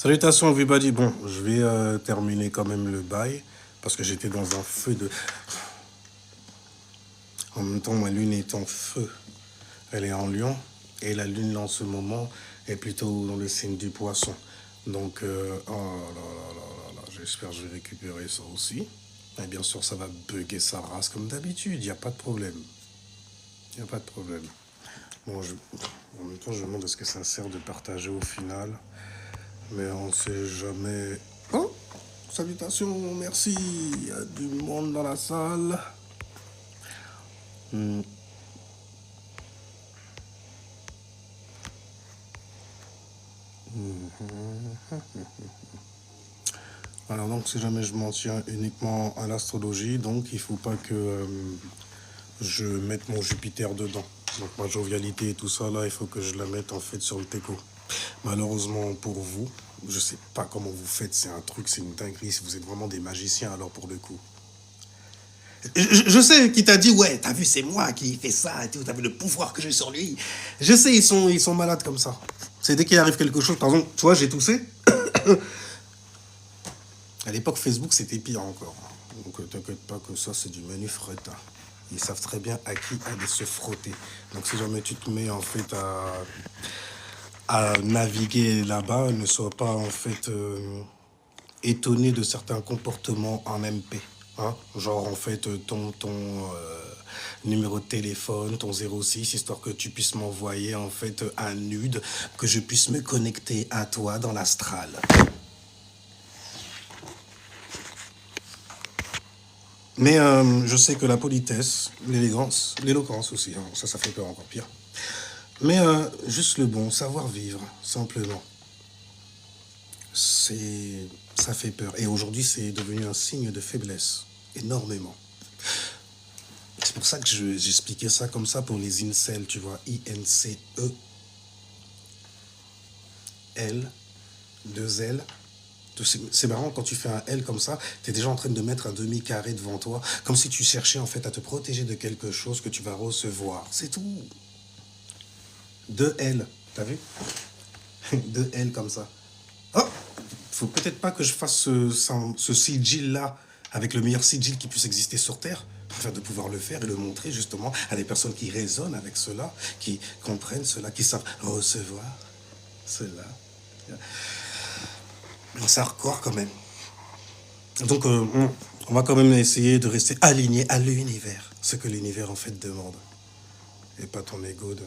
Salutations everybody. Bon, je vais terminer quand même le bail parce que j'étais dans un feu de... En même temps, ma lune est en feu. Elle est en lion et la lune là, en ce moment est plutôt dans le signe du poisson. Donc, oh là là là là là, j'espère que je vais récupérer ça aussi. Et bien sûr, ça va bugger sa race comme d'habitude, il n'y a pas de problème. Il n'y a pas de problème. Bon, en même temps, je me demande est-ce que ça sert de partager au final. Mais on sait jamais. Oh, salutations, merci. Il y a du monde dans la salle. Hmm. Alors donc, si jamais je m'en tiens uniquement à l'astrologie, donc il faut pas que je mette mon Jupiter dedans. Donc ma jovialité et tout ça là, il faut que je la mette en fait sur le teco. Malheureusement pour vous, je sais pas comment vous faites, c'est un truc, c'est une dinguerie. Si vous êtes vraiment des magiciens alors pour le coup. Je sais qui t'a dit, ouais, t'as vu, c'est moi qui fais ça et tout, t'as vu le pouvoir que j'ai sur lui. Je sais, ils sont malades comme ça. C'est dès qu'il arrive quelque chose, par exemple, tu vois, j'ai toussé. À l'époque, Facebook, c'était pire encore. Donc, t'inquiète pas que ça, c'est du menu fretin. Ils savent très bien à qui aller se frotter. Donc, si jamais tu te mets, en fait, à naviguer là-bas, ne sois pas, en fait, étonné de certains comportements en MP. Hein? Genre, en fait, ton numéro de téléphone, ton 06, histoire que tu puisses m'envoyer, en fait, un nude, que je puisse me connecter à toi dans l'astral. Mais je sais que la politesse, l'élégance, l'éloquence aussi, hein, ça fait peur encore pire. Mais juste le bon, savoir vivre, simplement, c'est, ça fait peur. Et aujourd'hui, c'est devenu un signe de faiblesse, énormément. C'est pour ça que j'expliquais ça comme ça pour les incels, tu vois, INCEL, 2L. C'est marrant, quand tu fais un L comme ça, tu es déjà en train de mettre un demi-carré devant toi, comme si tu cherchais en fait à te protéger de quelque chose que tu vas recevoir. C'est tout. Deux L, t'as vu? Deux L comme ça. Oh, faut peut-être pas que je fasse ce sigil-là avec le meilleur sigil qui puisse exister sur Terre, afin de pouvoir le faire et le montrer justement à des personnes qui résonnent avec cela, qui comprennent cela, qui savent recevoir cela. C'est hardcore quand même. Donc, on va quand même essayer de rester aligné à l'univers, ce que l'univers en fait demande. Et pas ton ego de...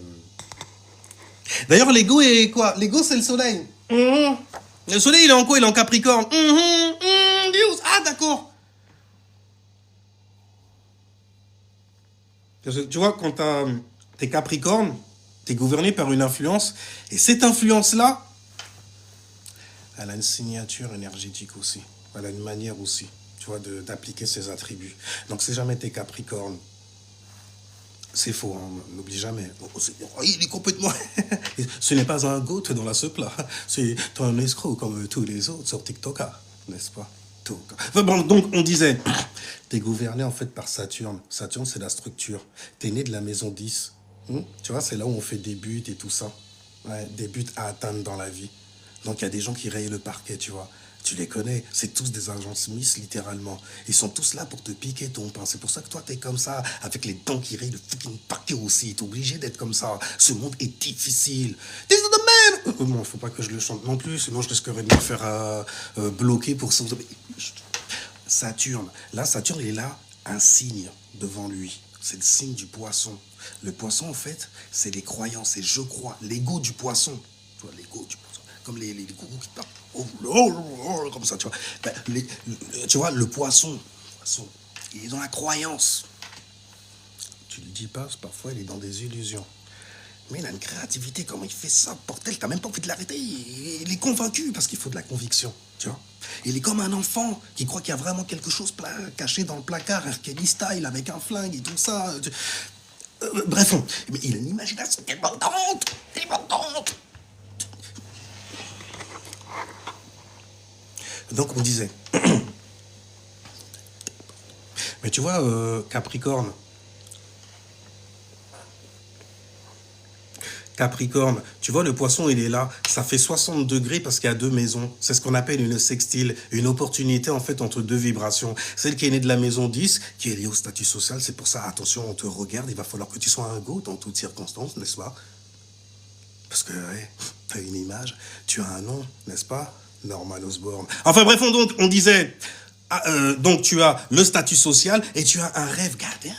D'ailleurs, l'ego est quoi? L'ego, c'est le soleil. Le soleil, il est en quoi? Il est en Capricorne. Ah, d'accord. Tu vois, quand t'es Capricorne, t'es gouverné par une influence, et cette influence-là, elle a une signature énergétique aussi. Elle a une manière aussi, tu vois, d'appliquer ses attributs. Donc, si jamais t'es Capricorne, c'est faux, hein, n'oublie jamais. Il est complètement... Ce n'est pas un goat dans la soupe, là. C'est un escroc comme tous les autres sur TikTok, n'est-ce pas? Enfin bon, donc on disait, t'es gouverné en fait par Saturne. Saturne, c'est la structure. T'es né de la maison 10. Tu vois, c'est là où on fait des buts et tout ça. Ouais, des buts à atteindre dans la vie. Donc il y a des gens qui rayent le parquet, tu vois. Tu les connais, c'est tous des agents Smith, littéralement. Ils sont tous là pour te piquer ton pain. C'est pour ça que toi, t'es comme ça, avec les dents qui rayent le fucking parquet aussi. T'es obligé d'être comme ça. Ce monde est difficile. This is the man! Bon, faut pas que je le chante non plus, sinon je risquerais de me faire bloquer pour ça. Saturne. Là, Saturne, il est là, un signe devant lui. C'est le signe du poisson. Le poisson, en fait, c'est les croyances, c'est je crois, l'ego du poisson. Tu vois, l'ego du poisson. Comme les gourous qui parlent. Comme ça, tu vois. Ben, tu vois, le poisson, il est dans la croyance. Tu le dis pas, parfois il est dans des illusions. Mais il a une créativité, comment il fait ça, portel, t'as même pas envie de l'arrêter. Il est convaincu parce qu'il faut de la conviction, tu vois. Il est comme un enfant qui croit qu'il y a vraiment quelque chose caché dans le placard, R. Kelly style, avec un flingue et tout ça. Bref, mais il a une imagination débordante, débordante. Donc on disait. Mais tu vois, Capricorne, Capricorne, tu vois, le poisson, il est là. Ça fait 60 degrés parce qu'il y a deux maisons. C'est ce qu'on appelle une sextile, une opportunité, en fait, entre deux vibrations. Celle qui est née de la maison 10, qui est liée au statut social. C'est pour ça, attention, on te regarde. Il va falloir que tu sois un go dans toutes circonstances, n'est-ce pas? Parce que, ouais, tu as une image, tu as un nom, n'est-ce pas? Norman Osborn. Enfin bref, on disait, donc tu as le statut social et tu as un rêve gardien.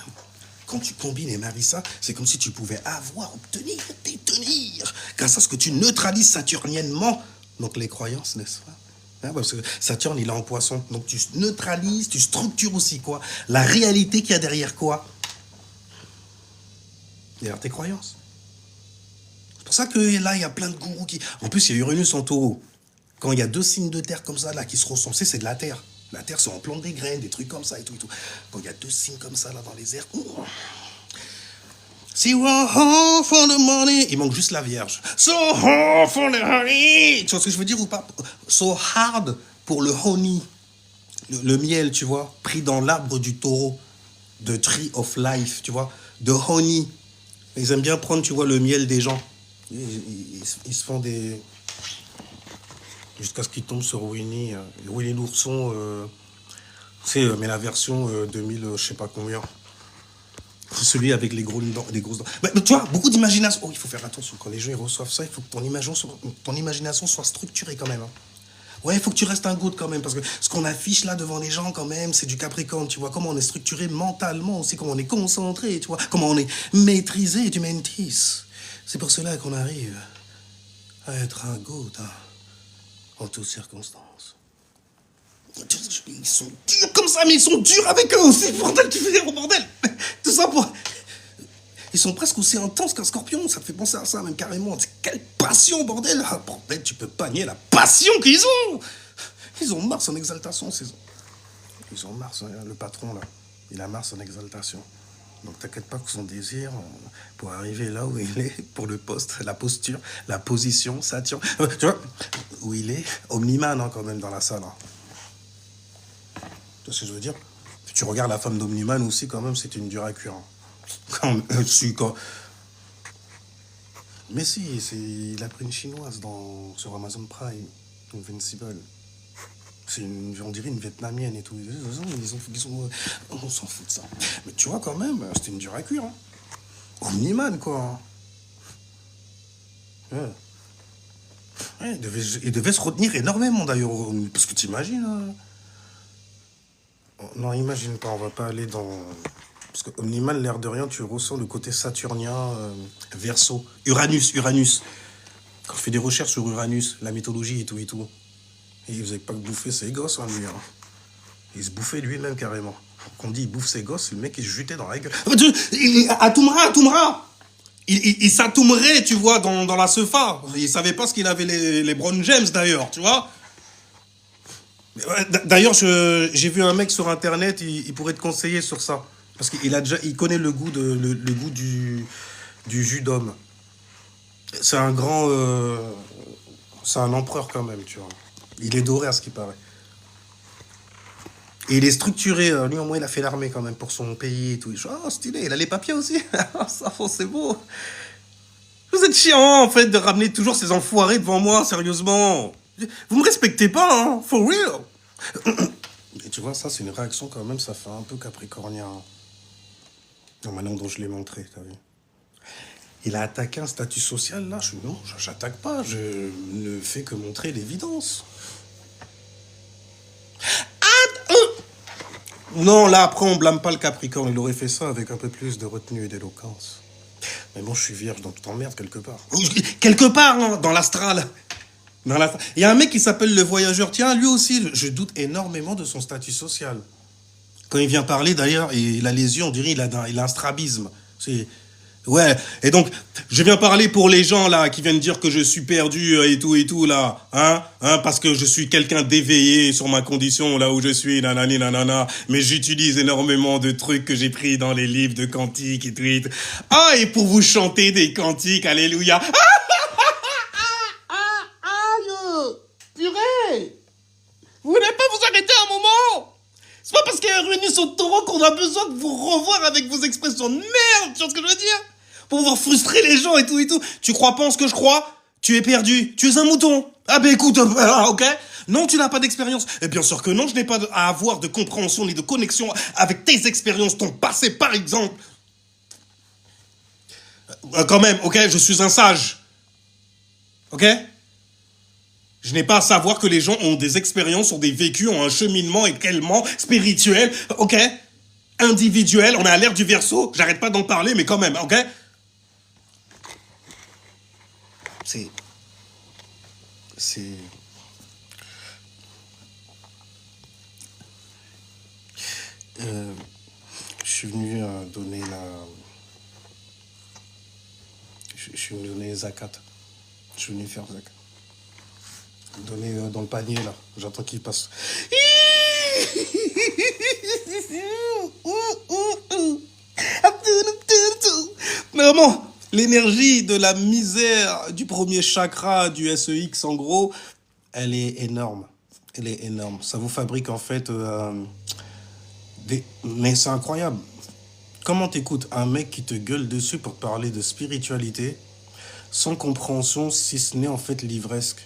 Quand tu combines et maries ça, c'est comme si tu pouvais avoir, obtenir, détenir, grâce à ce que tu neutralises saturniennement, donc les croyances, n'est-ce pas? Hein, parce que Saturne, il est en poisson, donc tu neutralises, tu structures aussi quoi? La réalité qu'il y a derrière quoi? Derrière tes croyances. C'est pour ça que là, il y a plein de gourous qui... En plus, il y a Uranus en taureau. Quand il y a deux signes de terre comme ça, là, qui se ressemblent, c'est de la terre. La terre, c'est on plante des graines, des trucs comme ça et tout et tout. Quand il y a deux signes comme ça, là, dans les airs... See what hard for the money. Il manque juste la Vierge. So hard for the honey. Tu vois ce que je veux dire ou pas? So hard pour le honey. Le miel, tu vois, pris dans l'arbre du taureau. The tree of life, tu vois. The honey. Ils aiment bien prendre, tu vois, le miel des gens. Ils se font des... Jusqu'à ce qu'ils tombent sur Winnie. Winnie l'ourson, mais la version 2000, je sais pas combien. C'est celui avec les grosses dents. Mais tu vois, beaucoup d'imagination. Oh, il faut faire attention. Quand les gens ils reçoivent ça, il faut que ton imagination soit structurée quand même. Hein. Ouais, il faut que tu restes un good quand même. Parce que ce qu'on affiche là devant les gens quand même, c'est du Capricorne. Tu vois, comment on est structuré mentalement aussi, comment on est concentré, tu vois, comment on est maîtrisé du mentis. C'est pour cela qu'on arrive à être un good hein, en toutes circonstances. Ils sont durs comme ça, mais ils sont durs avec eux aussi, bordel, tu fais dire, bordel. Tout ça pour... Ils sont presque aussi intenses qu'un scorpion, ça te fait penser à ça, même carrément. Quelle passion, bordel. Ah, bordel, tu peux pas nier la passion qu'ils ont. Ils ont Mars en exaltation, ils ont Mars, le patron, là. Il a Mars en exaltation. Donc t'inquiète pas que son désir, pour arriver là où il est, pour le poste, la posture, la position, Saturne... tu vois, où il est, Omniman, hein, quand même, dans la salle. Hein. Tu vois ce que je veux dire? Tu regardes la femme d'Omniman aussi, quand même, c'est une dure à cuire. Quand... Mais si, il a pris une chinoise sur Amazon Prime, Invincible. On dirait une vietnamienne et tout. On s'en fout de ça. Mais tu vois, quand même, c'était une dure à cuire. Hein. Omniman, quoi. Ouais. Ouais, il devait se retenir énormément, d'ailleurs. Parce que t'imagines... Hein. Non, imagine pas, on va pas aller dans... Parce que Omniman, l'air de rien, tu ressens le côté saturnien, Verseau. Uranus. Quand je fais des recherches sur Uranus, la mythologie et tout. Et il faisait pas que bouffer ses gosses, hein, lui. Hein. Il se bouffait lui-même, carrément. Quand on dit il bouffe ses gosses, le mec, il se jetait dans la gueule. Atumra il s'atoumerait, tu vois, dans la Sefa. Il savait pas ce qu'il avait les Brown James, d'ailleurs, tu vois. D'ailleurs, j'ai vu un mec sur Internet, il pourrait te conseiller sur ça. Parce il connaît le goût du jus d'homme. C'est un grand... c'est un empereur quand même, tu vois. Il est doré à ce qui paraît. Et il est structuré. Lui, au moins, il a fait l'armée quand même pour son pays et tout. Oh, stylé, il a les papiers aussi. Ça, c'est beau. Vous êtes chiant, en fait, de ramener toujours ces enfoirés devant moi, sérieusement. Vous me respectez pas, hein, for real. Et tu vois, ça, c'est une réaction quand même, ça fait un peu capricornien. Non, maintenant dont je l'ai montré, t'as vu. Il a attaqué un statut social, là. Non, j'attaque pas, je ne fais que montrer l'évidence. Non, là, après, on blâme pas le Capricorne. Il aurait fait ça avec un peu plus de retenue et d'éloquence. Mais bon, je suis vierge, donc tu t'emmerdes quelque part. Quelque part, hein, dans l'astral. Il y a un mec qui s'appelle le Voyageur. Tiens, lui aussi, je doute énormément de son statut social. Quand il vient parler, d'ailleurs, il a les yeux, on dirait, il a un strabisme. Ouais, et donc, je viens parler pour les gens, là, qui viennent dire que je suis perdu et tout, là, hein, parce que je suis quelqu'un d'éveillé sur ma condition, là où je suis, nanani, nanana, mais j'utilise énormément de trucs que j'ai pris dans les livres de cantiques et tout. Ah, et pour vous chanter des cantiques, alléluia. Purée! Vous voulez pas vous arrêter un moment? C'est pas parce qu'il y a Uranus au taureau qu'on a besoin de vous revoir avec vos expressions de merde, tu vois ce que je veux dire? Pour pouvoir frustrer les gens et tout et tout. Tu crois pas en ce que je crois? Tu es perdu. Tu es un mouton. Ah ben écoute, ok? Non, tu n'as pas d'expérience. Et bien sûr que non, je n'ai pas à avoir de compréhension ni de connexion avec tes expériences, ton passé par exemple. Quand même, ok, je suis un sage. Ok? Je n'ai pas à savoir que les gens ont des expériences, ont des vécus, ont un cheminement également spirituel, ok? Individuel, on est à l'ère du Verseau, j'arrête pas d'en parler, mais quand même, ok? C'est... C'est... je suis venu donner la... Je suis venu donner zakat. Je suis venu faire zakat. Donner dans le panier, là. J'attends qu'il passe. Vraiment, l'énergie de la misère du premier chakra du SEX, en gros, elle est énorme. Elle est énorme. Ça vous fabrique, en fait, mais c'est incroyable. Comment t'écoutes un mec qui te gueule dessus pour te parler de spiritualité sans compréhension, si ce n'est, en fait, livresque?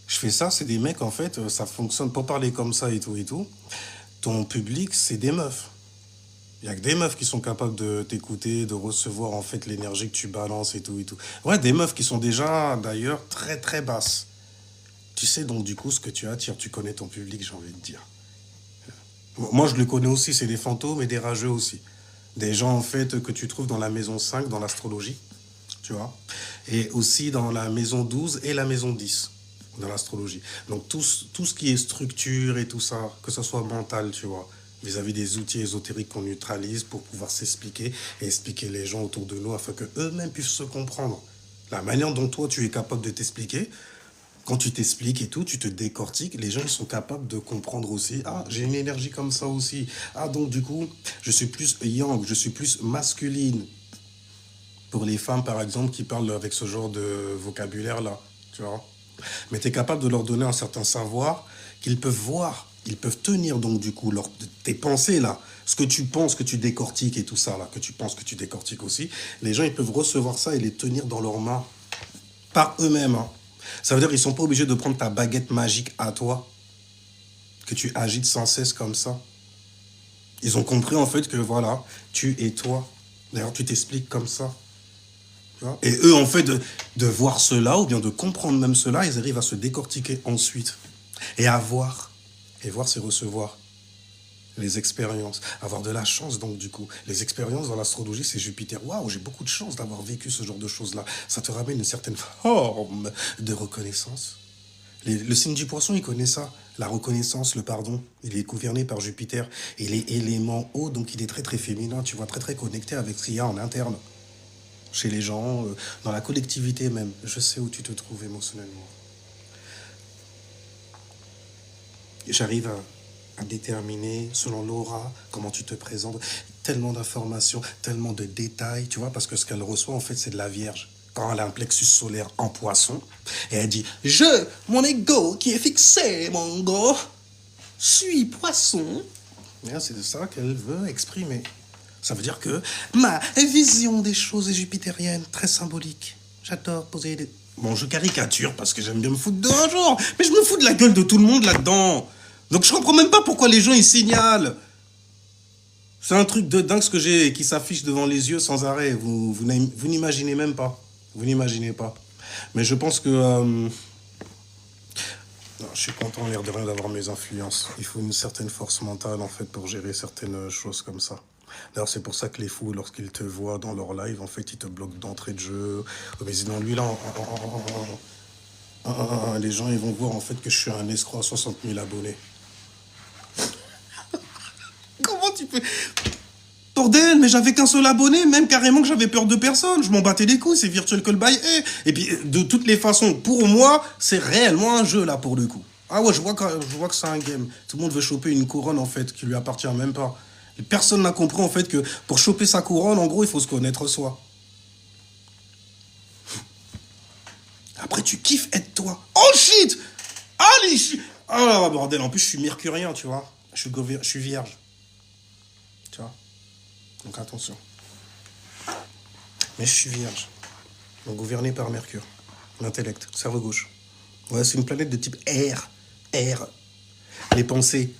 Je fais ça, c'est des mecs, en fait, ça fonctionne pour parler comme ça et tout et tout. Ton public, c'est des meufs. Il y a que des meufs qui sont capables de t'écouter, de recevoir, en fait, l'énergie que tu balances et tout et tout. Ouais, des meufs qui sont déjà, d'ailleurs, très, très basses. Tu sais donc, du coup, ce que tu attires, tu connais ton public, j'ai envie de dire. Moi, je le connais aussi, c'est des fantômes et des rageux aussi. Des gens, en fait, que tu trouves dans la maison 5, dans l'astrologie, tu vois. Et aussi dans la maison 12 et la maison 10. Dans l'astrologie. Donc tout ce qui est structure et tout ça, que ce soit mental, tu vois, vis-à-vis des outils ésotériques qu'on neutralise pour pouvoir s'expliquer et expliquer les gens autour de nous afin que eux-mêmes puissent se comprendre. La manière dont toi tu es capable de t'expliquer, quand tu t'expliques et tout, tu te décortiques, les gens ils sont capables de comprendre aussi. Ah, j'ai une énergie comme ça aussi. Ah, donc du coup, je suis plus yang, je suis plus masculine. Pour les femmes, par exemple, qui parlent avec ce genre de vocabulaire-là, tu vois. Mais tu es capable de leur donner un certain savoir qu'ils peuvent voir, ils peuvent tenir donc du coup tes pensées là, ce que tu penses que tu décortiques et tout ça là, que tu penses que tu décortiques aussi, les gens ils peuvent recevoir ça et les tenir dans leurs mains par eux-mêmes. Hein. Ça veut dire qu'ils sont pas obligés de prendre ta baguette magique à toi, que tu agites sans cesse comme ça. Ils ont compris en fait que voilà, tu es toi. D'ailleurs tu t'expliques comme ça. Et eux, en fait, de voir cela, ou bien de comprendre même cela, ils arrivent à se décortiquer ensuite. Et à voir. Et voir, c'est recevoir les expériences. Avoir de la chance, donc, du coup. Les expériences dans l'astrologie, c'est Jupiter. Waouh, j'ai beaucoup de chance d'avoir vécu ce genre de choses-là. Ça te ramène une certaine forme de reconnaissance. Le signe du poisson, il connaît ça. La reconnaissance, le pardon. Il est gouverné par Jupiter. Il est élément eau, donc il est très, très féminin. Tu vois, très, très connecté avec ce qu'il y a en interne. Chez les gens, dans la collectivité même. Je sais où tu te trouves émotionnellement. J'arrive à déterminer, selon l'aura, comment tu te présentes. Tellement d'informations, tellement de détails, tu vois, parce que ce qu'elle reçoit, en fait, c'est de la Vierge. Quand elle a un plexus solaire en poisson, et elle dit « mon ego qui est fixé, mon gars, suis poisson. » C'est de ça qu'elle veut exprimer. Ça veut dire que ma vision des choses est jupitérienne, très symbolique. J'adore poser des... Bon, je caricature parce que j'aime bien me foutre de un genre, mais je me fous de la gueule de tout le monde là-dedans. Donc je comprends même pas pourquoi les gens ils signalent. C'est un truc de dingue ce que j'ai qui s'affiche devant les yeux sans arrêt. Vous n'imaginez même pas. Vous n'imaginez pas. Mais je pense que... non, je suis content, l'air de rien, d'avoir mes influences. Il faut une certaine force mentale, en fait, pour gérer certaines choses comme ça. D'ailleurs, c'est pour ça que les fous, lorsqu'ils te voient dans leur live, en fait, ils te bloquent d'entrée de jeu. Mais sinon, lui, là, les gens, ils vont voir, en fait, que je suis un escroc à 60 000 abonnés. Comment tu peux... Bordel, mais j'avais qu'un seul abonné, même carrément que j'avais peur de personne. Je m'en battais les couilles, c'est virtuel que le bail est. Et puis, de toutes les façons, pour moi, c'est réellement un jeu, là, pour le coup. Ah ouais, je vois que c'est un game. Tout le monde veut choper une couronne, en fait, qui lui appartient même pas. Et personne n'a compris, en fait, que pour choper sa couronne, en gros, il faut se connaître soi. Après, tu kiffes être toi. Oh shit! Allez, oh bordel, en plus, je suis mercurien, tu vois. Je suis vierge. Tu vois? Donc attention. Mais je suis vierge. Donc gouverné par Mercure. L'intellect, cerveau gauche. Ouais, c'est une planète de type air. Air. Les pensées,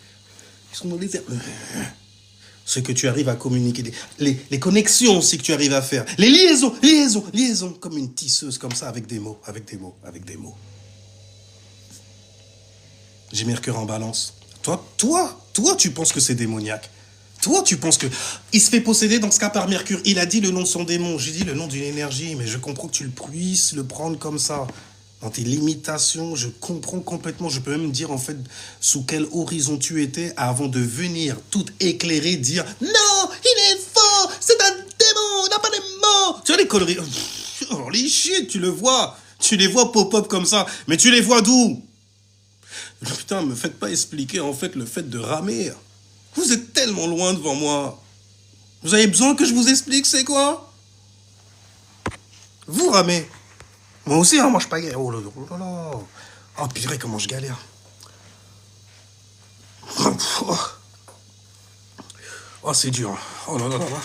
ils sont dans les airs. Ce que tu arrives à communiquer, les connexions aussi que tu arrives à faire. Les liaisons, comme une tisseuse, comme ça, avec des mots. J'ai Mercure en balance. Toi, tu penses que c'est démoniaque. Toi, tu penses que il se fait posséder dans ce cas par Mercure. Il a dit le nom de son démon. J'ai dit le nom d'une énergie, mais je comprends que tu le puisses le prendre comme ça. Dans tes limitations, je comprends complètement. Je peux même dire en fait sous quel horizon tu étais avant de venir tout éclairer, dire non, il est faux, c'est un démon, il n'a pas de mots. Tu vois les conneries. Oh les shit, tu les vois pop-up comme ça, mais tu les vois d'où? Putain, me faites pas expliquer en fait le fait de ramer. Vous êtes tellement loin devant moi. Vous avez besoin que je vous explique c'est quoi? Vous ramez. Moi aussi, hein, moi je pagaie. Oh là là. Oh purée, comment je galère. Oh, c'est dur. Oh là là là là.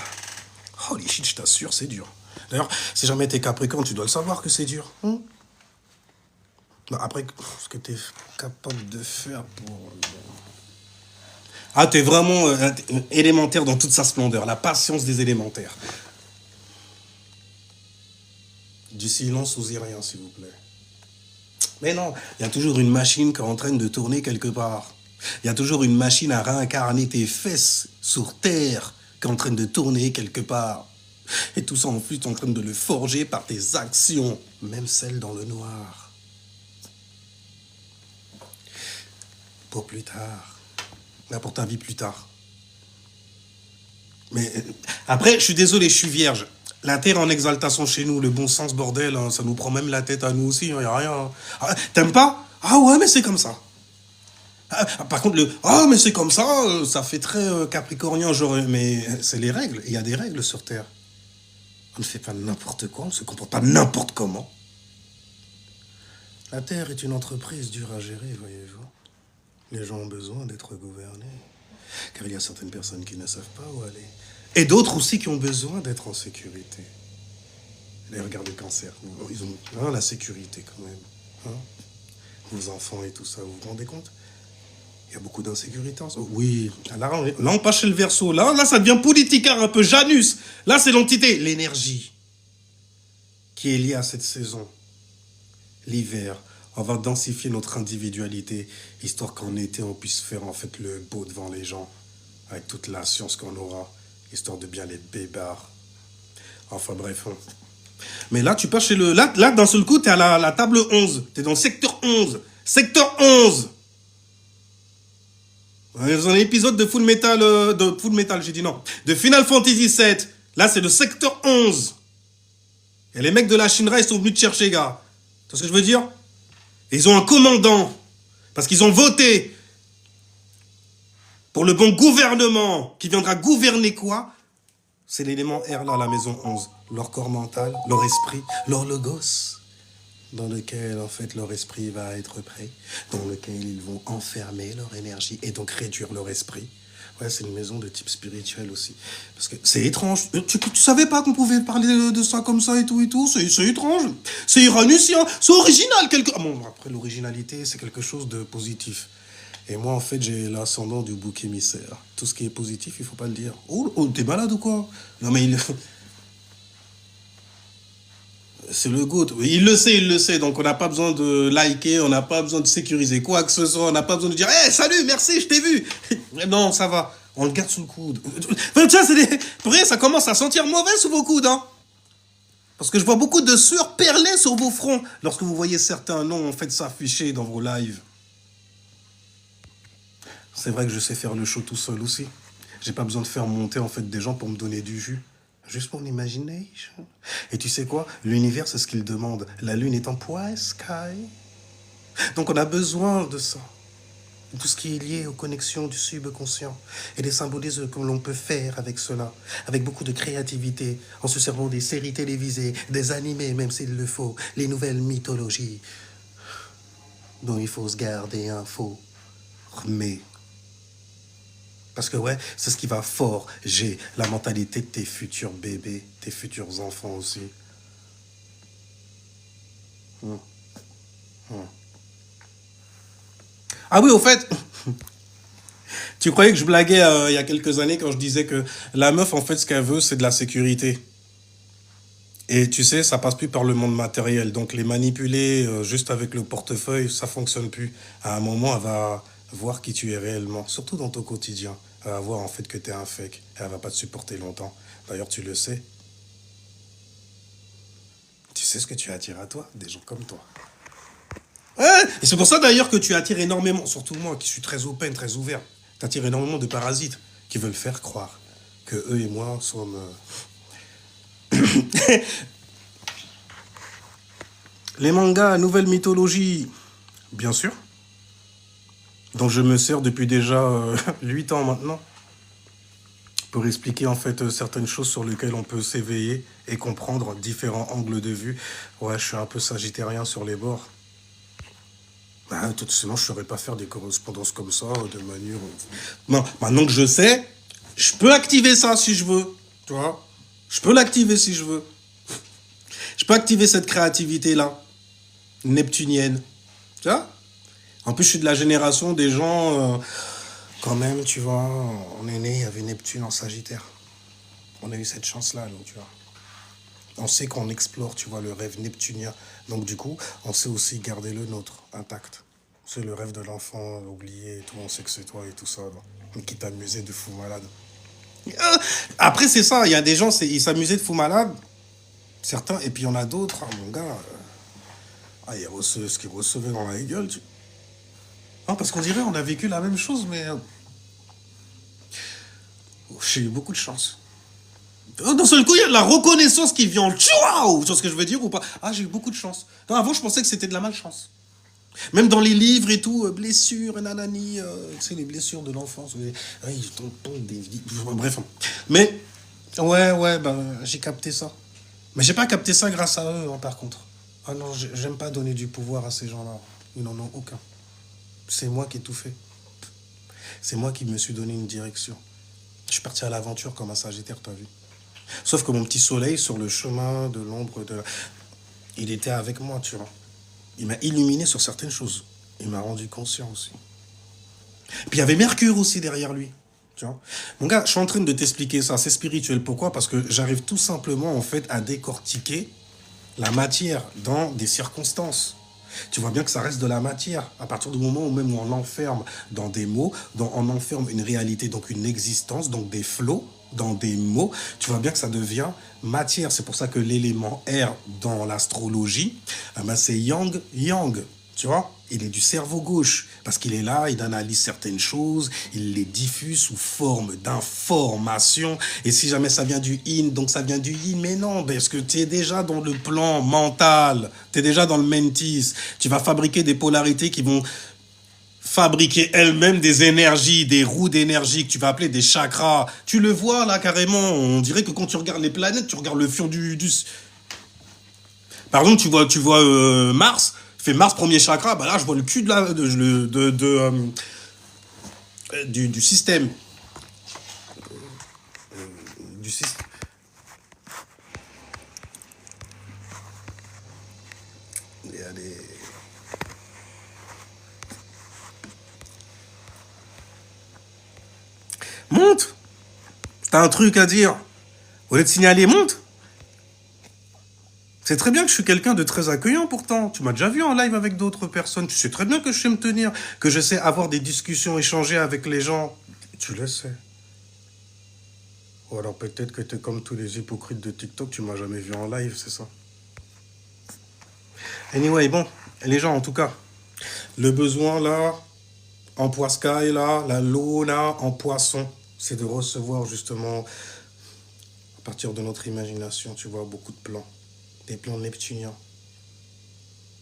Holy shit, je t'assure, c'est dur. D'ailleurs, si jamais t'es Capricorne, tu dois le savoir que c'est dur. Bah, après, ce que t'es capable de faire pour... Ah, t'es vraiment élémentaire dans toute sa splendeur. La patience des élémentaires. Du silence, osez rien, s'il vous plaît. Mais non, il y a toujours une machine qui est en train de tourner quelque part. Il y a toujours une machine à réincarner tes fesses sur terre qui est en train de tourner quelque part. Et tout ça en plus, tu es en train de le forger par tes actions, même celles dans le noir. Pour plus tard. Là, pour ta vie plus tard. Mais après, je suis désolé, je suis vierge. La terre en exaltation chez nous, le bon sens, bordel, hein, ça nous prend même la tête à nous aussi, il n'y a rien. Ah, t'aimes pas? Ah ouais, mais c'est comme ça. Ah, par contre, ah, mais c'est comme ça, ça fait très capricornien, genre, mais c'est les règles, il y a des règles sur Terre. On ne fait pas n'importe quoi, on ne se comporte pas n'importe comment. La Terre est une entreprise dure à gérer, voyez-vous. Les gens ont besoin d'être gouvernés, car il y a certaines personnes qui ne savent pas où aller. Et d'autres aussi qui ont besoin d'être en sécurité. Allez, regardez le cancer. Ils ont la sécurité quand même. Hein, vos enfants et tout ça, vous vous rendez compte? Il y a beaucoup d'insécurité. Oui, là, on passe chez le Verseau. Là, ça devient politicard un peu. Janus. Là, c'est l'entité. L'énergie qui est liée à cette saison. L'hiver. On va densifier notre individualité, histoire qu'en été, on puisse faire en fait le beau devant les gens, avec toute la science qu'on aura, histoire de bien les bébards. Enfin bref. Mais là, tu passes chez le... Là d'un seul coup, t'es à la table 11. T'es dans le secteur 11. Secteur 11. Dans un épisode de Full Metal, j'ai dit non. De Final Fantasy VII. Là, c'est le secteur 11. Et les mecs de la Shinra, ils sont venus te chercher, gars. Tu vois ce que je veux dire? Et ils ont un commandant. Parce qu'ils ont voté pour le bon gouvernement qui viendra gouverner quoi? C'est l'élément R là, la maison 11. Leur corps mental, leur esprit, leur logos, dans lequel en fait leur esprit va être prêt, dans lequel ils vont enfermer leur énergie et donc réduire leur esprit. Ouais, c'est une maison de type spirituel aussi. Parce que c'est étrange. Tu savais pas qu'on pouvait parler de ça comme ça et tout. C'est étrange. C'est iranusien. C'est original. Bon, après, l'originalité, c'est quelque chose de positif. Et moi, en fait, j'ai l'ascendant du bouc émissaire. Tout ce qui est positif, il faut pas le dire. Oh, t'es malade ou quoi? Non, mais c'est le GOAT. Il le sait. Donc, on n'a pas besoin de liker, on n'a pas besoin de sécuriser quoi que ce soit. On n'a pas besoin de dire hey, salut, merci, je t'ai vu. Non, ça va. On le garde sous le coude. Tiens, pour rien, ça commence à sentir mauvais sous vos coudes, hein. Parce que je vois beaucoup de sueur perler sur vos fronts lorsque vous voyez certains noms en fait s'afficher dans vos lives. C'est vrai que je sais faire le show tout seul aussi. J'ai pas besoin de faire monter en fait des gens pour me donner du jus. Juste mon imagination. Et tu sais quoi? L'univers, c'est ce qu'il demande. La lune est en poids, sky. Donc on a besoin de ça. Tout ce qui est lié aux connexions du subconscient. Et des symbolismes que l'on peut faire avec cela. Avec beaucoup de créativité. En se servant des séries télévisées, des animés, même s'il le faut. Les nouvelles mythologies. Dont il faut se garder un faux. Mais Parce que ouais, c'est ce qui va forger la mentalité de tes futurs bébés, tes futurs enfants aussi. Hmm, hmm. Ah oui, au fait, tu croyais que je blaguais il y a quelques années quand je disais que la meuf, en fait, ce qu'elle veut, c'est de la sécurité. Et tu sais, ça passe plus par le monde matériel. Donc les manipuler juste avec le portefeuille, ça fonctionne plus. À un moment, elle va voir qui tu es réellement, surtout dans ton quotidien. Elle va voir en fait que tu es un fake. Et elle va pas te supporter longtemps. D'ailleurs, tu le sais. Tu sais ce que tu attires à toi, des gens comme toi. Ouais, et c'est pour ça d'ailleurs que tu attires énormément, surtout moi qui suis très open, très ouvert. Tu attires énormément de parasites qui veulent faire croire que eux et moi sommes. Les mangas, nouvelle mythologie, bien sûr, dont je me sers depuis déjà 8 ans maintenant, pour expliquer en fait certaines choses sur lesquelles on peut s'éveiller et comprendre différents angles de vue. Ouais, je suis un peu sagittérien sur les bords. Bah, sinon, je ne saurais pas faire des correspondances comme ça, de manière. Non, maintenant que je sais, je peux activer ça si je veux. Tu vois? Je peux l'activer si je veux. Je peux activer cette créativité-là, neptunienne. Tu vois? En plus, je suis de la génération des gens, quand même, tu vois, on est né, il y avait Neptune en Sagittaire. On a eu cette chance-là, nous, tu vois. On sait qu'on explore, tu vois, le rêve neptunien. Donc, du coup, on sait aussi garder le nôtre intact. C'est le rêve de l'enfant oublié et tout. On sait que c'est toi et tout ça. Mais qui t'amusait de fou malade. Après, c'est ça. Il y a des gens, ils s'amusaient de fou malade. Certains. Et puis, il y en a d'autres. Ah, mon gars. Ils recevaient ce qu'ils recevaient dans la gueule. Non, parce qu'on dirait on a vécu la même chose, mais j'ai eu beaucoup de chance. D'un seul coup, il y a de la reconnaissance qui vient. Waouh! Tu vois ce que je veux dire ou pas? Ah, j'ai eu beaucoup de chance. Non, avant, je pensais que c'était de la malchance. Même dans les livres et tout, blessures, nanani, tu sais, les blessures de l'enfance. Ils tombent des. Bref. Mais, ouais, ben, j'ai capté ça. Mais j'ai pas capté ça grâce à eux, hein, par contre. Ah non, j'aime pas donner du pouvoir à ces gens-là. Ils n'en ont aucun. C'est moi qui ai tout fait. C'est moi qui me suis donné une direction. Je suis parti à l'aventure comme un sagittaire, t'as vu. Sauf que mon petit soleil, sur le chemin de l'ombre, il était avec moi, tu vois. Il m'a illuminé sur certaines choses. Il m'a rendu conscient aussi. Puis il y avait Mercure aussi derrière lui. Tu vois. Mon gars, je suis en train de t'expliquer ça. C'est spirituel. Pourquoi? Parce que j'arrive tout simplement, en fait, à décortiquer la matière dans des circonstances. Tu vois bien que ça reste de la matière. À partir du moment où même on l'enferme dans des mots, on enferme une réalité, donc une existence, donc des flots dans des mots, tu vois bien que ça devient matière. C'est pour ça que l'élément R dans l'astrologie, ben c'est yang, tu vois. Il est du cerveau gauche, parce qu'il est là, il analyse certaines choses, il les diffuse sous forme d'information. Et si jamais ça vient du yin, donc ça vient du yin, mais non, parce que tu es déjà dans le plan mental, tu es déjà dans le mentis. Tu vas fabriquer des polarités qui vont fabriquer elles-mêmes des énergies, des roues d'énergie que tu vas appeler des chakras. Tu le vois là carrément, on dirait que quand tu regardes les planètes, tu regardes le fion du... Par exemple, tu vois Mars, fait Mars premier chakra, bah là je vois le cul du système. Du système. Il y a des... Monte. T'as un truc à dire. Au lieu de signaler, monte. C'est très bien que je suis quelqu'un de très accueillant pourtant. Tu m'as déjà vu en live avec d'autres personnes. Tu sais très bien que je sais me tenir, que je sais avoir des discussions, échanger avec les gens. Tu le sais. Ou alors peut-être que t'es comme tous les hypocrites de TikTok, tu m'as jamais vu en live, c'est ça. Anyway, bon, les gens en tout cas, le besoin là, en poiscaille là, la l'eau là, en poisson, c'est de recevoir justement, à partir de notre imagination, tu vois, beaucoup de plans. Des plans neptuniens.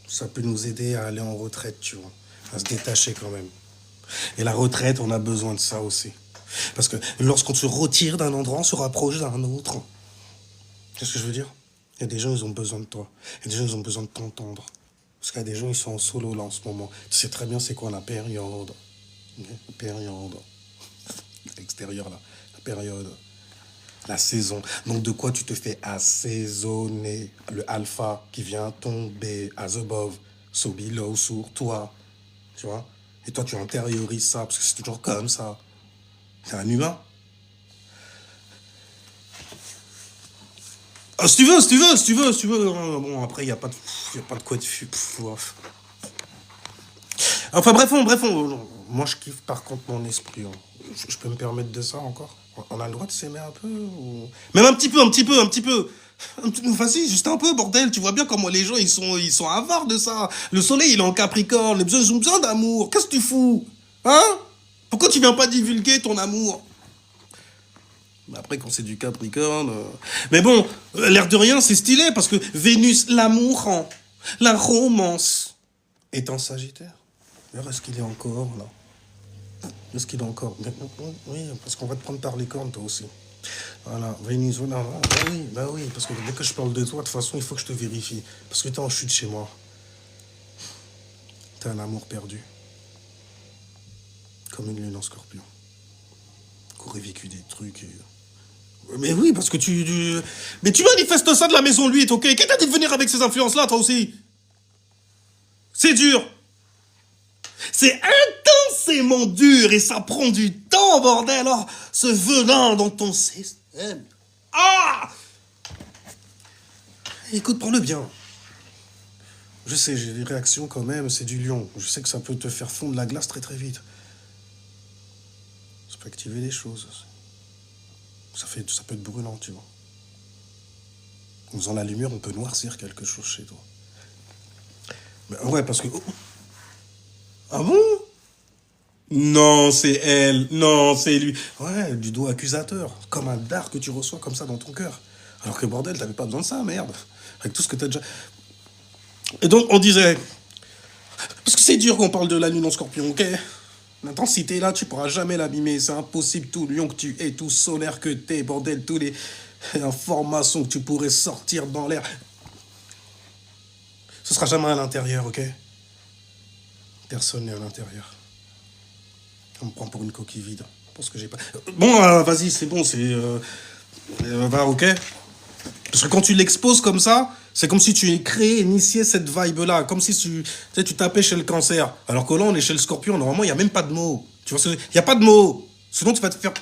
Ça peut nous aider à aller en retraite, tu vois, à se détacher quand même. Et la retraite, on a besoin de ça aussi. Parce que lorsqu'on se retire d'un endroit, on se rapproche d'un autre. C'est ce que je veux dire? Il y a des gens, ils ont besoin de toi. Il y a des gens, ils ont besoin de t'entendre. Parce qu'il y a des gens, ils sont en solo là en ce moment. Tu sais très bien c'est quoi la période. Okay? Période. à l'extérieur, là, la période, la saison. Donc, de quoi tu te fais assaisonner le alpha qui vient tomber as above, so below, sur toi, tu vois. Et toi, tu intériorises ça, parce que c'est toujours comme ça. C'est un humain. Ah, si tu veux, si tu veux, si tu veux, si tu veux. Bon, après, il n'y a, y a pas de quoi de... Enfin, bref, moi, je kiffe par contre mon esprit. Hein. Je peux me permettre de ça encore. On a le droit de s'aimer un peu Même un petit peu, un petit peu, un petit peu. Vas-y, juste un peu, bordel. Tu vois bien comment les gens, ils sont avares de ça. Le soleil, il est en Capricorne. Ils ont besoin d'amour. Qu'est-ce que tu fous? Hein? Pourquoi tu viens pas divulguer ton amour? Après, quand c'est du Capricorne... Mais bon, l'air de rien, c'est stylé, parce que Vénus, l'amour, la romance, est en Sagittaire. Alors, est-ce qu'il est encore, là? Est-ce qu'il est encore? Oui, parce qu'on va te prendre par les cornes, toi aussi. Voilà, Vénus, voilà. Bah oui, parce que dès que je parle de toi, de toute façon, il faut que je te vérifie. Parce que t'es en chute chez moi. T'as un amour perdu. Comme une lune en scorpion. Qu'aurait vécu des trucs et... Mais oui, parce que Mais tu manifestes ça de la maison 8, ok? Qui t'a dit de venir avec ces influences-là, toi aussi? C'est dur. C'est intensément dur et ça prend du temps, bordel. Oh, ce venin dans ton système. Ah! Écoute, prends-le bien. Je sais, j'ai des réactions quand même, c'est du lion. Je sais que ça peut te faire fondre la glace très très vite. Ça peut activer des choses. Ça peut être brûlant, tu vois. En faisant la lumière, on peut noircir quelque chose chez toi. Mais ouais, parce que... Ah bon? Non, c'est elle. Non, c'est lui. Ouais, du doigt accusateur. Comme un dard que tu reçois comme ça dans ton cœur. Alors que bordel, t'avais pas besoin de ça, merde. Avec tout ce que t'as déjà... Et donc, on disait... Parce que c'est dur qu'on parle de la lune en scorpion, ok? L'intensité, là, tu pourras jamais l'abîmer. C'est impossible, tout lion que tu es, tout solaire que t'es, bordel, tous les informations que tu pourrais sortir dans l'air. Ce sera jamais à l'intérieur, ok? Personne n'est à l'intérieur. On me prend pour une coquille vide. Parce que j'ai pas... Bon, vas-y, c'est bon, c'est... va, ok? Parce que quand tu l'exposes comme ça, c'est comme si tu créais, initiais cette vibe-là. Comme si tu tapais chez le cancer. Alors que là, on est chez le scorpion. Normalement, il n'y a même pas de mots. Tu vois, il n'y a pas de mots. Sinon, tu vas te faire...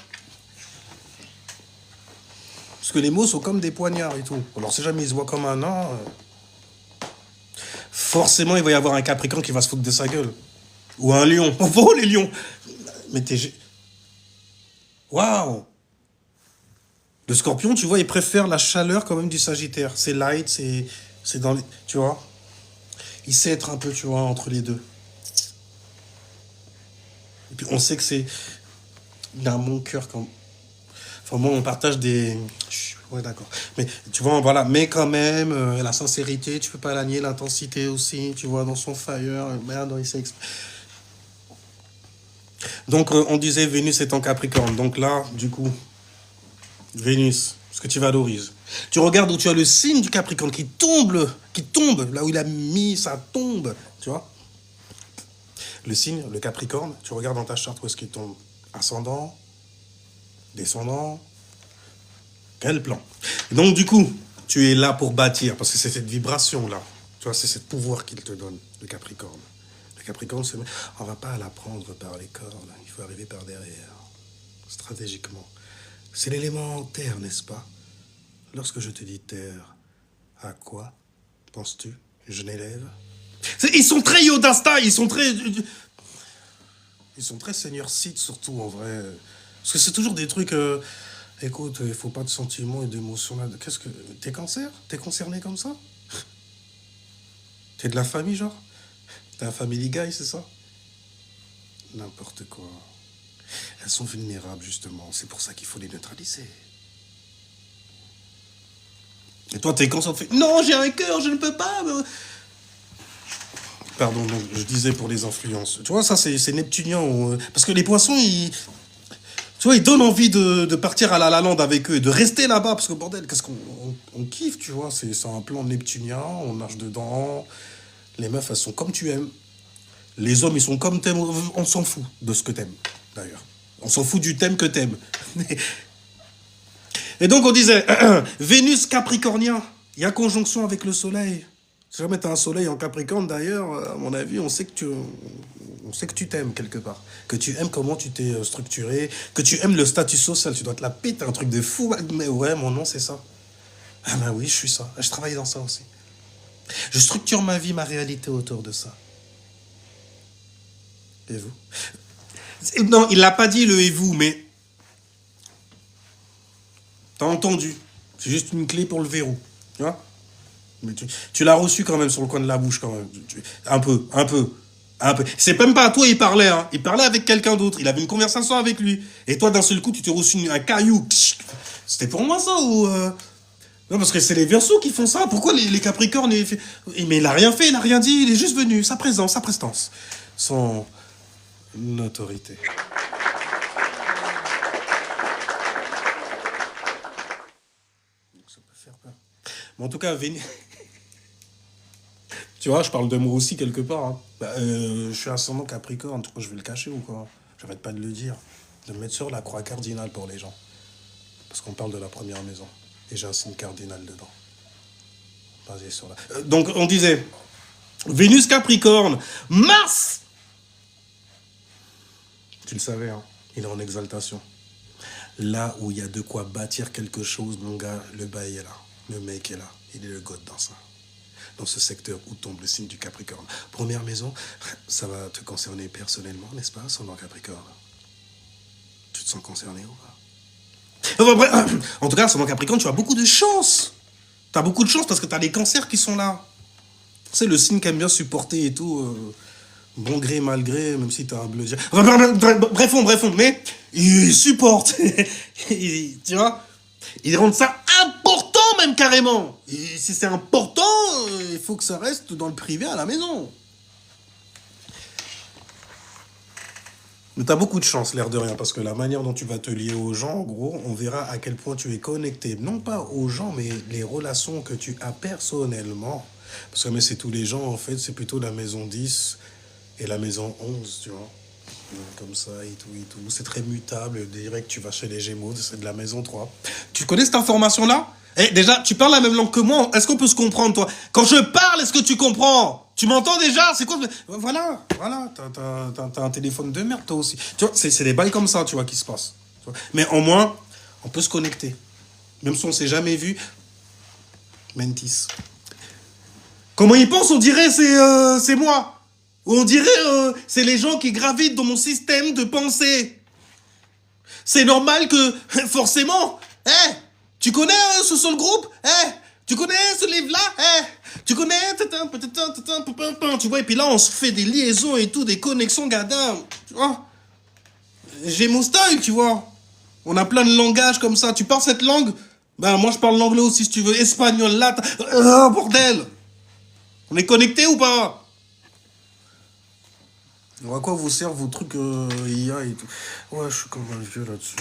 Parce que les mots sont comme des poignards et tout. Alors, si jamais ils se voient comme un nain... Forcément, il va y avoir un capricorne qui va se foutre de sa gueule. Ou un lion. Oh, les lions! Mais t'es... Waouh! Le scorpion, tu vois, il préfère la chaleur quand même du sagittaire. C'est light, c'est dans les... Tu vois? Il sait être un peu, tu vois, entre les deux. Et puis on sait que c'est... Il a un bon cœur quand... Enfin bon, on partage des... Ouais, d'accord. Mais tu vois, voilà. Mais quand même, la sincérité, tu peux pas la nier, l'intensité aussi, tu vois, dans son fire. Merde, il sait... Donc, on disait Vénus est en Capricorne. Donc là, du coup, Vénus, ce que tu valorises. Tu regardes où tu as le signe du Capricorne qui tombe, là où il a mis sa tombe, tu vois. Le signe, le Capricorne, tu regardes dans ta charte où est-ce qu'il tombe. Ascendant, descendant, quel plan? Donc du coup, tu es là pour bâtir, parce que c'est cette vibration-là, tu vois, c'est ce pouvoir qu'il te donne, le Capricorne. Le Capricorne, on va pas la prendre par les cornes, il faut arriver par derrière, stratégiquement. C'est l'élément terre, n'est-ce pas? Lorsque je te dis terre, à quoi penses-tu? Je n'élève. Ils sont très Yoda style, ils sont très Seigneur Sith, surtout, en vrai. Parce que c'est toujours des trucs... écoute, il faut pas de sentiments et d'émotions là. Qu'est-ce que... T'es cancer? T'es concerné comme ça? T'es de la famille, genre? T'es un family guy, c'est ça? N'importe quoi. Elles sont vulnérables, justement. C'est pour ça qu'il faut les neutraliser. Et toi, t'es cancer, tu fais... Non, j'ai un cœur, je ne peux pas... Pardon, donc, je disais pour les influences. Tu vois, ça, c'est neptunien. Parce que les poissons, ils... Tu vois, ils donnent envie de partir à la lande avec eux et de rester là-bas. Parce que, bordel, qu'est-ce qu'on kiffe, tu vois. C'est un plan neptunien, on marche dedans. Les meufs, elles sont comme tu aimes. Les hommes, ils sont comme t'aimes. On s'en fout de ce que t'aimes, d'ailleurs. On s'en fout du thème que t'aimes. Et donc on disait, Vénus capricornien, il y a conjonction avec le soleil. Si jamais tu as un soleil en Capricorne, d'ailleurs, à mon avis, on sait que tu t'aimes quelque part. Que tu aimes comment tu t'es structuré, que tu aimes le statut social. Tu dois te la péter, un truc de fou. Mais ouais, mon nom, c'est ça. Ah ben oui, je suis ça. Je travaille dans ça aussi. Je structure ma vie, ma réalité autour de ça. Et vous? Non, il l'a pas dit, le et vous, mais... T'as entendu. C'est juste une clé pour le verrou. Tu vois? Mais tu l'as reçu quand même sur le coin de la bouche, quand même. Un peu, un peu. Un peu. C'est même pas à toi il parlait, hein. Il parlait avec quelqu'un d'autre. Il avait une conversation avec lui. Et toi, d'un seul coup, tu t'es reçu un caillou. C'était pour moi, ça, ou... Non, parce que c'est les Verseaux qui font ça. Pourquoi les Capricornes... Mais il a rien fait, il a rien dit. Il est juste venu. Sa présence, sa prestance. Son autorité. Ça peut faire peur. Mais en tout cas, tu vois, je parle de moi aussi quelque part. Hein. Je suis ascendant Capricorne, pourquoi je vais le cacher ou quoi? J'arrête pas de le dire. De me mettre sur la croix cardinale pour les gens. Parce qu'on parle de la première maison. Et j'ai un signe cardinal dedans. Basé sur la... donc, on disait, Vénus Capricorne, Mars. Tu le savais, hein? Il est en exaltation. Là où il y a de quoi bâtir quelque chose, mon gars, le bail est là. Le mec est là. Il est le god dans ça. Dans ce secteur où tombe le signe du Capricorne. Première maison, ça va te concerner personnellement, n'est-ce pas, son nom Capricorne? Tu te sens concerné ou pas? Enfin, bref, en tout cas, son nom Capricorne, tu as beaucoup de chance. Tu as beaucoup de chance parce que tu as des cancers qui sont là. C'est le signe qui aime bien supporter et tout, bon gré, mal gré, même si tu as un bleu. Enfin, bref, mais il supporte. Tu vois? Ils rendent ça important même carrément. Et si c'est important, il faut que ça reste dans le privé à la maison. Mais t'as beaucoup de chance, l'air de rien, parce que la manière dont tu vas te lier aux gens, en gros, on verra à quel point tu es connecté. Non pas aux gens, mais les relations que tu as personnellement. Parce que mais c'est tous les gens, en fait, c'est plutôt la maison 10 et la maison 11, tu vois. Comme ça et tout et tout. C'est très mutable. Direct, tu vas chez les Gémeaux, c'est de la maison 3. Tu connais cette information-là? Eh, déjà, tu parles la même langue que moi. Est-ce qu'on peut se comprendre, toi? Quand je parle, est-ce que tu comprends? Tu m'entends déjà? C'est quoi? Voilà. T'as un téléphone de merde, toi aussi. Tu vois, c'est des bails comme ça, tu vois, qui se passent. Mais au moins, on peut se connecter. Même si on s'est jamais vu. Mentis. Comment il pense? On dirait c'est moi. On dirait c'est les gens qui gravitent dans mon système de pensée. C'est normal que, forcément, tu connais ce seul groupe? Tu connais ce livre-là? Tu connais? Tu vois, et puis là, on se fait des liaisons et tout, des connexions, gadin. Tu vois? J'ai mon style, tu vois. On a plein de langages comme ça. Tu parles cette langue? Ben, moi, je parle l'anglais aussi, si tu veux. Espagnol, là. Bordel! On est connectés ou pas? À quoi vous servent vos trucs IA et tout? Ouais, je suis comme un vieux là-dessus.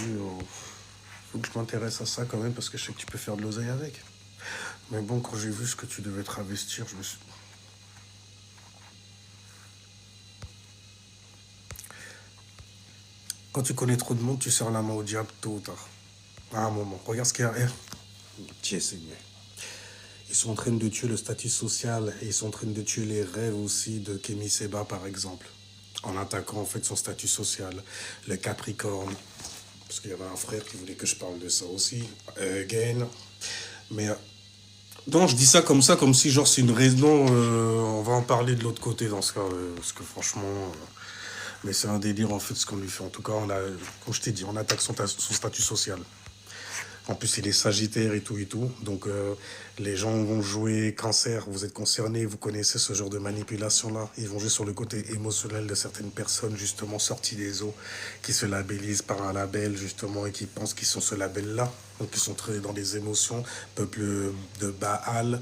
Faut que je m'intéresse à ça quand même parce que je sais que tu peux faire de l'oseille avec. Mais bon, quand j'ai vu ce que tu devais travestir, je me suis... Quand tu connais trop de monde, tu serres la main au diable tôt ou tard. À un moment. Regarde ce qu'il y a. Tiens, Seigneur. Ils sont en train de tuer le statut social et ils sont en train de tuer les rêves aussi de Kémy Séba, par exemple. En attaquant en fait son statut social, le Capricorne. Parce qu'il y avait un frère qui voulait que je parle de ça aussi, Gain. Mais non, je dis ça, comme si genre c'est une raison, on va en parler de l'autre côté dans ce cas, parce que franchement, mais c'est un délire en fait ce qu'on lui fait. En tout cas, comme je t'ai dit, on attaque son statut social. En plus, il est sagittaire et tout et tout. Donc, les gens vont jouer cancer. Vous êtes concernés, vous connaissez ce genre de manipulation-là. Ils vont jouer sur le côté émotionnel de certaines personnes, justement, sorties des eaux, qui se labellisent par un label, justement, et qui pensent qu'ils sont ce label-là. Donc, ils sont très dans les émotions. Peuple de Baal,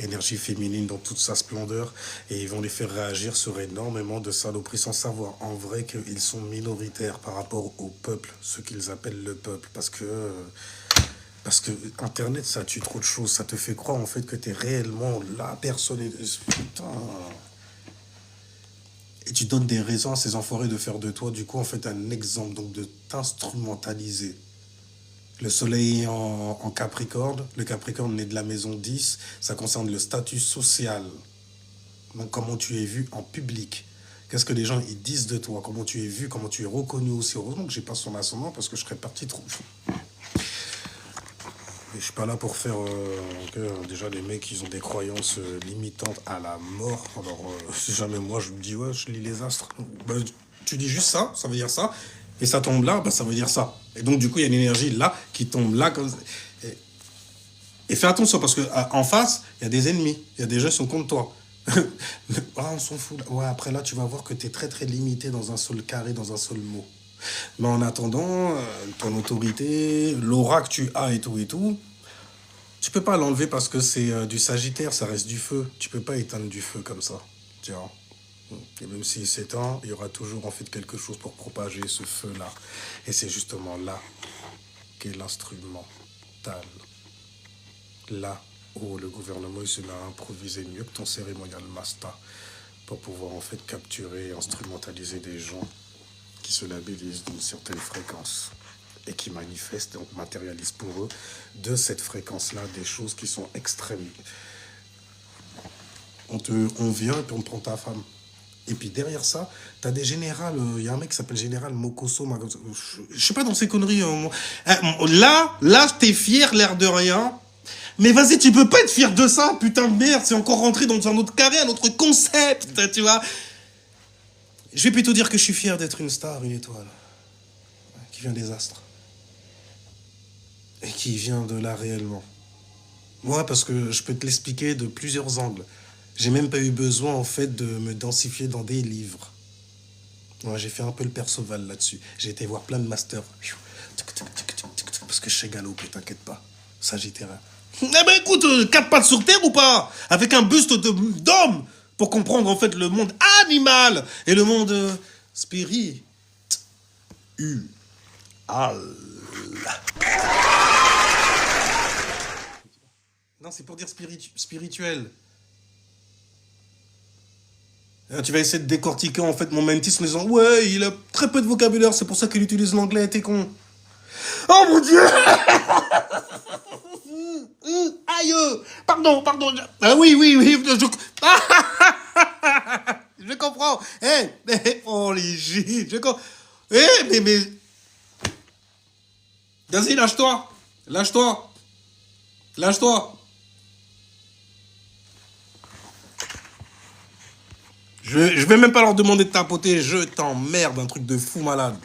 énergie féminine dans toute sa splendeur. Et ils vont les faire réagir sur énormément de saloperies sans savoir en vrai qu'ils sont minoritaires par rapport au peuple, ce qu'ils appellent le peuple. Parce que Internet, ça tue trop de choses. Ça te fait croire, en fait, que t'es réellement la personne. Putain. Et tu donnes des raisons à ces enfoirés de faire de toi, du coup, en fait, un exemple, donc de t'instrumentaliser. Le soleil est en Capricorne, le Capricorne est de la maison 10, ça concerne le statut social. Donc, comment tu es vu en public. Qu'est-ce que les gens ils disent de toi, comment tu es vu, comment tu es reconnu aussi. Heureusement que j'ai pas son ascendant parce que je serais parti trop. Et je suis pas là pour faire que déjà les mecs ils ont des croyances limitantes à la mort. Alors si jamais moi je me dis ouais je lis les astres, bah, tu dis juste ça, ça veut dire ça, et ça tombe là, bah, ça veut dire ça. Et donc du coup il y a une énergie là qui tombe là comme ça. Et fais attention parce que en face il y a des ennemis, il y a des gens qui sont contre toi. Ah, on s'en fout. Ouais, après là, tu vas voir que tu es très très limité dans un seul carré, dans un seul mot. Mais en attendant, ton autorité, l'aura que tu as et tout, tu peux pas l'enlever parce que c'est du Sagittaire, ça reste du feu. Tu peux pas éteindre du feu comme ça. Tu vois. Et même s'il s'éteint, il y aura toujours en fait quelque chose pour propager ce feu-là. Et c'est justement là qu'est l'instrumental. Là où le gouvernement il se met à improviser mieux que ton cérémonial master pour pouvoir en fait capturer et instrumentaliser des gens qui se labellisent d'une certaine fréquence et qui manifestent, donc matérialisent pour eux de cette fréquence-là des choses qui sont extrêmes. On vient et puis on te prend ta femme. Et puis derrière ça, t'as des générales. Il y a un mec qui s'appelle Général Mokoso. Je sais pas dans ces conneries. Là, t'es fier, l'air de rien. Mais vas-y, tu peux pas être fier de ça, putain de merde. C'est encore rentré dans un autre carré, un autre concept, tu vois. Je vais plutôt dire que je suis fier d'être une star, une étoile, qui vient des astres. Et qui vient de là réellement. Moi, parce que je peux te l'expliquer de plusieurs angles. J'ai même pas eu besoin, en fait, de me densifier dans des livres. Ouais, j'ai fait un peu le Perceval là-dessus. J'ai été voir plein de masters. Parce que je sais galoper, t'inquiète pas. Sagittaire. Eh ben écoute, 4 pattes sur terre ou pas? Avec un buste d'homme pour comprendre en fait le monde animal et le monde spirituel. Non, c'est pour dire spirituel. Tu vas essayer de décortiquer en fait mon mentis en disant ouais, il a très peu de vocabulaire, c'est pour ça qu'il utilise l'anglais, t'es con. Oh mon dieu. Aïe. Pardon. Ah oui, je comprends. Oh les gilles, je comprends. Mais... Vas-y, lâche-toi. Je vais même pas leur demander de tapoter, je t'emmerde, un truc de fou malade.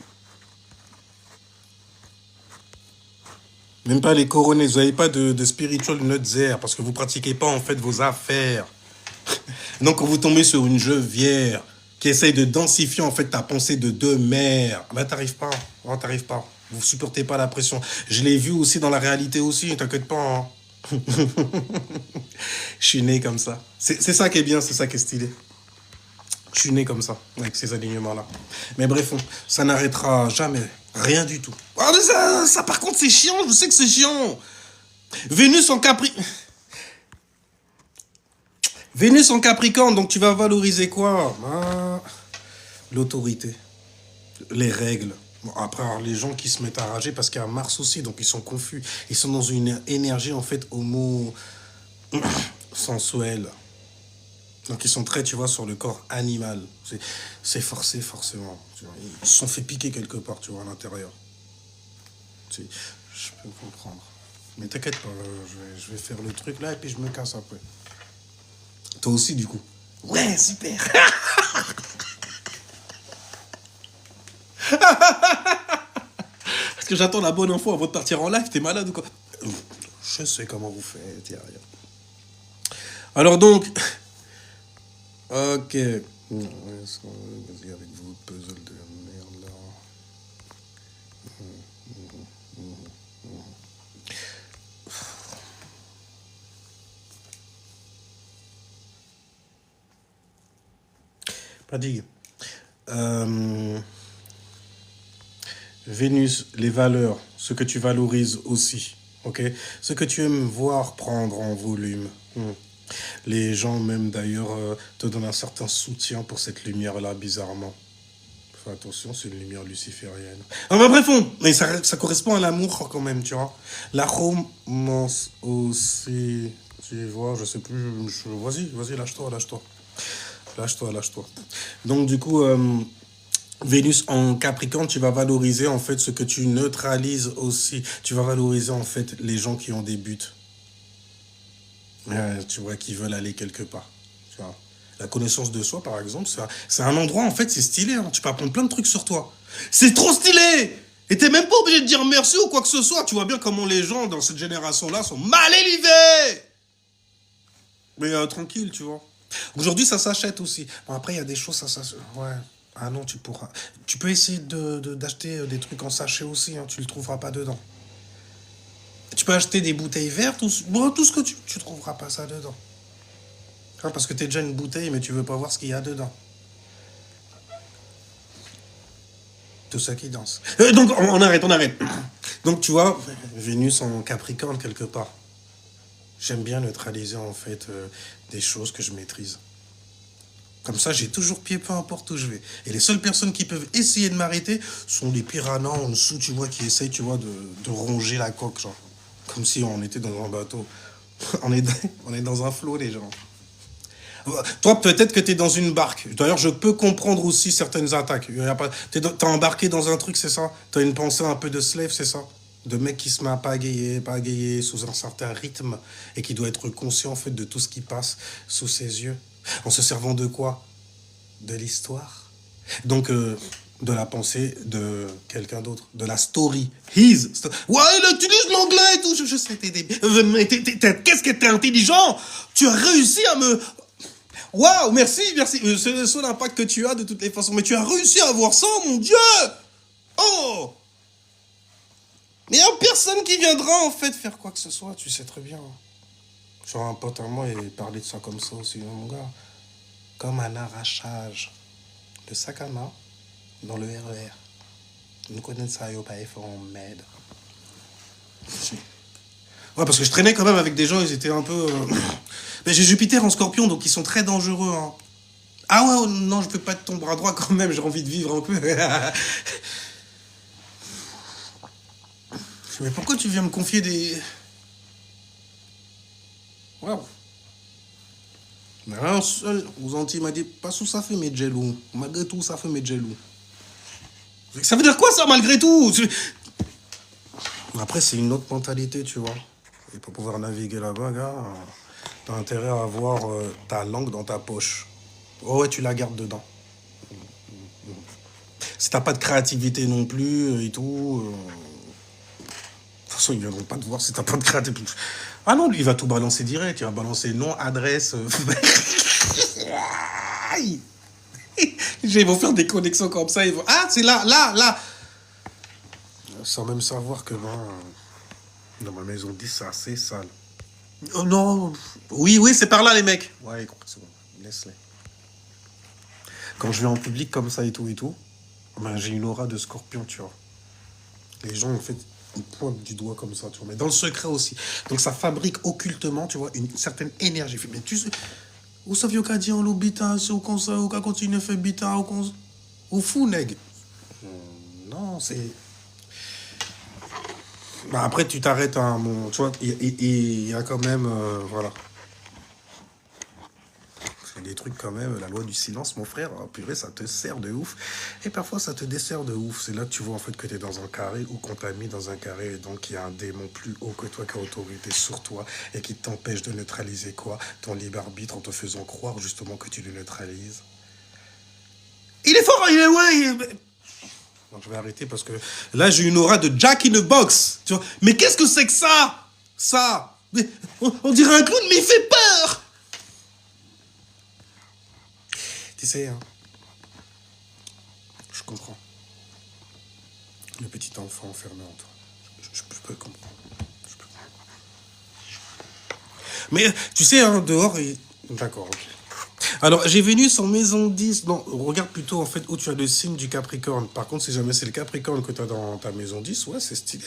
Même pas les coronets, vous n'avez pas de spiritual nutzer parce que vous pratiquez pas en fait vos affaires. Donc vous tombez sur une gevière qui essaye de densifier en fait ta pensée de deux mères. Bah t'arrives pas, t'arrives pas. Vous supportez pas la pression. Je l'ai vu aussi dans la réalité aussi, t'inquiète pas. Hein. Je suis né comme ça. C'est ça qui est bien, c'est ça qui est stylé. Je suis né comme ça, avec ces alignements-là. Mais bref, ça n'arrêtera jamais. Rien du tout. Ah, mais ça, par contre, c'est chiant. Je sais que c'est chiant. Vénus en Vénus en Capricorne, donc tu vas valoriser quoi? L'autorité. Les règles. Bon, après, alors, les gens qui se mettent à rager parce qu'il y a Mars aussi, donc ils sont confus. Ils sont dans une énergie, en fait, homo sensuelle. Donc ils sont très, tu vois, sur le corps animal. C'est forcé, forcément. Tu vois. Ils se sont fait piquer quelque part, tu vois, à l'intérieur. Je peux comprendre. Mais t'inquiète pas, je vais faire le truc là et puis je me casse après. Toi aussi, du coup. Ouais, super. Parce que j'attends la bonne info avant de partir en live. T'es malade ou quoi? Je sais comment vous faites, y'a rien. Alors donc... Ok. Vas-y avec vos puzzles de merde là. Fatigue. Vénus, les valeurs, ce que tu valorises aussi. Ok. Ce que tu aimes voir prendre en volume. Les gens, même d'ailleurs, te donnent un certain soutien pour cette lumière-là, bizarrement. Fais attention, c'est une lumière luciférienne. Ah bah bref, mais ça correspond à l'amour quand même, tu vois. La romance aussi, tu vois, je sais plus. Vas-y, lâche-toi, lâche-toi. Lâche-toi, lâche-toi. Donc du coup, Vénus en Capricorne, tu vas valoriser en fait ce que tu neutralises aussi. Tu vas valoriser en fait les gens qui ont des buts. Tu vois, qui veulent aller quelque part. Tu vois. La connaissance de soi, par exemple, c'est un endroit, en fait, c'est stylé. Hein. Tu peux apprendre plein de trucs sur toi. C'est trop stylé. Et t'es même pas obligé de dire merci ou quoi que ce soit. Tu vois bien comment les gens dans cette génération-là sont mal élevés. Mais tranquille, tu vois. Aujourd'hui, ça s'achète aussi. Bon, après, il y a des choses, ça s'achète. Ouais. Ah non, tu pourras. Tu peux essayer d'acheter des trucs en sachet aussi. Hein. Tu le trouveras pas dedans. Tu peux acheter des bouteilles vertes, bon, tout ce que tu trouveras pas ça dedans. Hein, parce que t'es déjà une bouteille, mais tu veux pas voir ce qu'il y a dedans. Tout ça qui danse. Donc, on arrête, on arrête. Donc, tu vois, Vénus en Capricorne, quelque part. J'aime bien neutraliser, en fait, des choses que je maîtrise. Comme ça, j'ai toujours pied, peu importe où je vais. Et les seules personnes qui peuvent essayer de m'arrêter sont les piranhas en dessous, tu vois, qui essayent, tu vois, de ronger la coque, genre. Comme si on était dans un bateau. On est dans un flot, les gens. Toi, peut-être que tu es dans une barque. D'ailleurs, je peux comprendre aussi certaines attaques. T'es embarqué dans un truc, c'est ça? T'as une pensée un peu de slave, c'est ça? De mec qui se met à pagayer sous un certain rythme et qui doit être conscient, en fait, de tout ce qui passe sous ses yeux. En se servant de quoi? De l'histoire. Donc, de la pensée de quelqu'un d'autre. De la story. Ouais, il utilise l'anglais et tout. Je sais, qu'est-ce que t'es intelligent? Tu as réussi à me... Waouh, merci, merci. C'est le seul impact que tu as de toutes les façons. Mais tu as réussi à avoir ça, mon Dieu. Oh. Mais il n'y a personne qui viendra, en fait, faire quoi que ce soit. Tu sais très bien. Sur un pote à moi, il parlait de ça comme ça aussi, mon gars. Comme un arrachage de sac à main dans le RER. Nous connaissons ça, pas en m'aide. Ouais, parce que je traînais quand même avec des gens, ils étaient un peu... Mais j'ai Jupiter en Scorpion, donc ils sont très dangereux. Hein. Ah ouais, non, je peux pas être ton bras droit quand même, j'ai envie de vivre un peu. Mais pourquoi tu viens me confier des... Waouh. Mais un seul aux Antilles m'a dit, pas sous ça fait mes jelous. Malgré tout, ça fait mes jelous. Ça veut dire quoi ça, malgré tout? Après, c'est une autre mentalité, tu vois. Et pour pouvoir naviguer là-bas, gars, t'as intérêt à avoir ta langue dans ta poche. Oh ouais, tu la gardes dedans. Si t'as pas de créativité non plus et tout... De toute façon, ils viendront pas te voir si t'as pas de créativité. Ah non, lui, il va tout balancer direct. Il va balancer nom, adresse... Ils vont faire des connexions comme ça. Ils vont... Ah, c'est là, là, là. Sans même savoir que dans ma maison 10, c'est assez sale. Oh non. Oui, oui, c'est par là, les mecs. Ouais, c'est bon. Laisse-les. Quand je vais en public comme ça et tout, ben, j'ai une aura de scorpion, tu vois. Les gens, en fait, ils pointent du doigt comme ça, tu vois. Mais dans le secret aussi. Donc, ça fabrique occultement, tu vois, une certaine énergie. Mais tu sais, où ça vient qu'à dire en l'obita, c'est au conseil, ou qu'à continuer à faire bita, au fou, nègre. Non, c'est... Bah après, tu t'arrêtes à un moment. Tu vois, il y a quand même... voilà. C'est des trucs quand même, la loi du silence, mon frère, oh, purée, ça te sert de ouf. Et parfois, ça te dessert de ouf. C'est là que tu vois en fait que tu es dans un carré ou qu'on t'a mis dans un carré et donc il y a un démon plus haut que toi qui a autorité sur toi et qui t'empêche de neutraliser quoi? Ton libre arbitre en te faisant croire justement que tu le neutralises. Il est fort, il est... Ouais, donc je vais arrêter parce que là j'ai une aura de Jack in the Box. Tu vois. Mais qu'est-ce que c'est que ça? Ça, on dirait un clown, mais il fait peur. Tu sais, hein, je comprends. Le petit enfant enfermé en toi. Je peux comprendre. Je peux comprendre. Mais tu sais, hein, dehors, d'accord, ok. Alors, j'ai Vénus en maison 10. Non, regarde plutôt en fait où tu as le signe du Capricorne. Par contre, si jamais c'est le Capricorne que tu as dans ta maison 10, ouais, c'est stylé.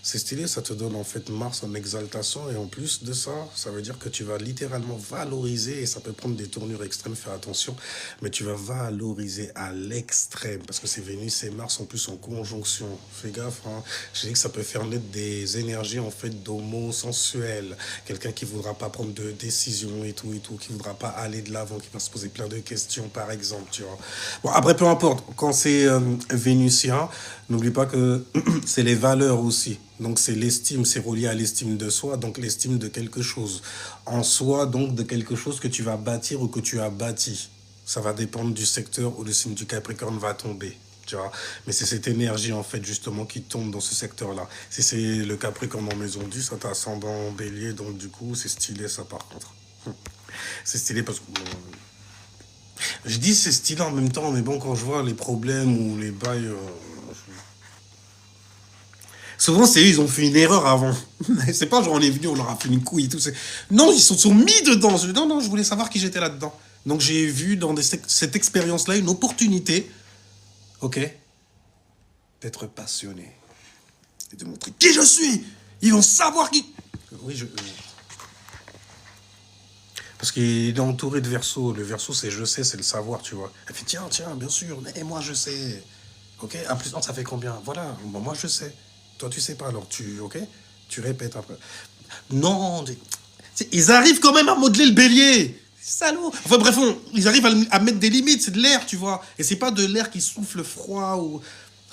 C'est stylé, ça te donne en fait Mars en exaltation et en plus de ça, ça veut dire que tu vas littéralement valoriser et ça peut prendre des tournures extrêmes, faire attention, mais tu vas valoriser à l'extrême parce que c'est Vénus et Mars en plus en conjonction. Fais gaffe, hein. Je dis que ça peut faire naître des énergies en fait d'homo sensuel, quelqu'un qui voudra pas prendre de décision et tout, qui voudra pas aller de l'avant, qui va se poser plein de questions par exemple, tu vois. Bon après peu importe, quand c'est vénusien, n'oublie pas que c'est les valeurs aussi. Donc c'est l'estime, c'est relié à l'estime de soi, donc l'estime de quelque chose. En soi, donc de quelque chose que tu vas bâtir ou que tu as bâti. Ça va dépendre du secteur où le signe du Capricorne va tomber. Tu vois. Mais c'est cette énergie en fait justement qui tombe dans ce secteur-là. Si c'est le Capricorne en maison 10, ça t'a ascendant en bélier, donc du coup c'est stylé ça par contre. C'est stylé parce que je dis c'est stylé en même temps, mais bon quand je vois les problèmes ou les bails... Souvent, c'est eux, ils ont fait une erreur avant. C'est pas genre on est venu, on leur a fait une couille et tout. Non, ils se sont mis dedans. Non, non, je voulais savoir qui j'étais là-dedans. Donc j'ai vu dans cette expérience-là une opportunité, ok, d'être passionné et de montrer qui je suis. Ils vont savoir qui. Oui, parce qu'il est entouré de Verseau. Le Verseau, c'est je sais, c'est le savoir, tu vois. Elle fait tiens, tiens, bien sûr, mais moi je sais. Ok, à plus, non, ça fait combien? Voilà, moi je sais. Toi, tu sais pas, alors ok, tu répètes après. Non, ils arrivent quand même à modeler le bélier. Salaud. Enfin bref, ils arrivent à mettre des limites, c'est de l'air, tu vois. Et c'est pas de l'air qui souffle froid ou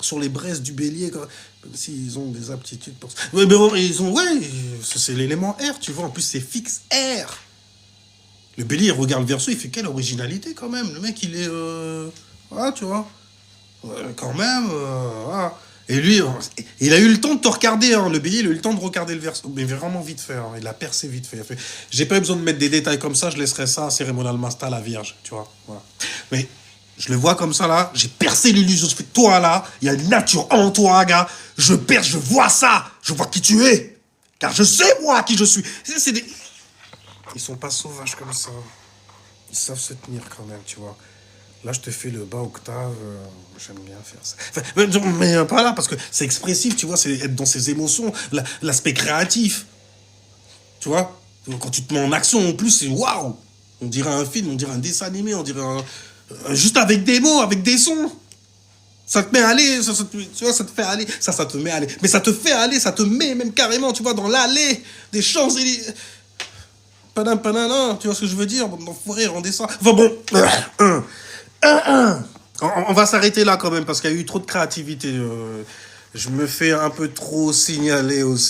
sur les braises du bélier, même s'ils ont des aptitudes pour ça. Mais bon, ouais, c'est l'élément air, tu vois. En plus, c'est fixe air. Le bélier, il regarde le Verseau, il fait quelle originalité quand même. Le mec, il est, ah, tu vois. Quand même, voilà. Et lui, il a eu le temps de te regarder, hein, le bélier, il a eu le temps de regarder le Verseau, mais vraiment vite fait, hein, il a percé vite fait. J'ai pas eu besoin de mettre des détails comme ça, je laisserai ça à Cérémonial Masta, la Vierge, tu vois. Voilà. Mais je le vois comme ça là, j'ai percé l'illusion, je fais toi là, il y a une nature en toi, gars, je perce, je vois ça, je vois qui tu es, car je sais moi qui je suis. Ils sont pas sauvages comme ça, ils savent se tenir quand même, tu vois. Là, je te fais le bas octave. J'aime bien faire ça. Enfin, mais pas là, parce que c'est expressif, tu vois, c'est être dans ses émotions, l'aspect créatif. Tu vois, quand tu te mets en action, en plus, c'est waouh. On dirait un film, on dirait un dessin animé, on dirait juste avec des mots, avec des sons. Ça te met à aller, tu vois, ça te fait aller. Ça te met à aller. Mais ça te fait aller, ça te met même carrément, tu vois, dans l'allée des Champs-Élysées. Padam, padam, tu vois ce que je veux dire? Dans forêt, on descend. Enfin bon. On va s'arrêter là quand même parce qu'il y a eu trop de créativité. Je me fais un peu trop signaler aussi.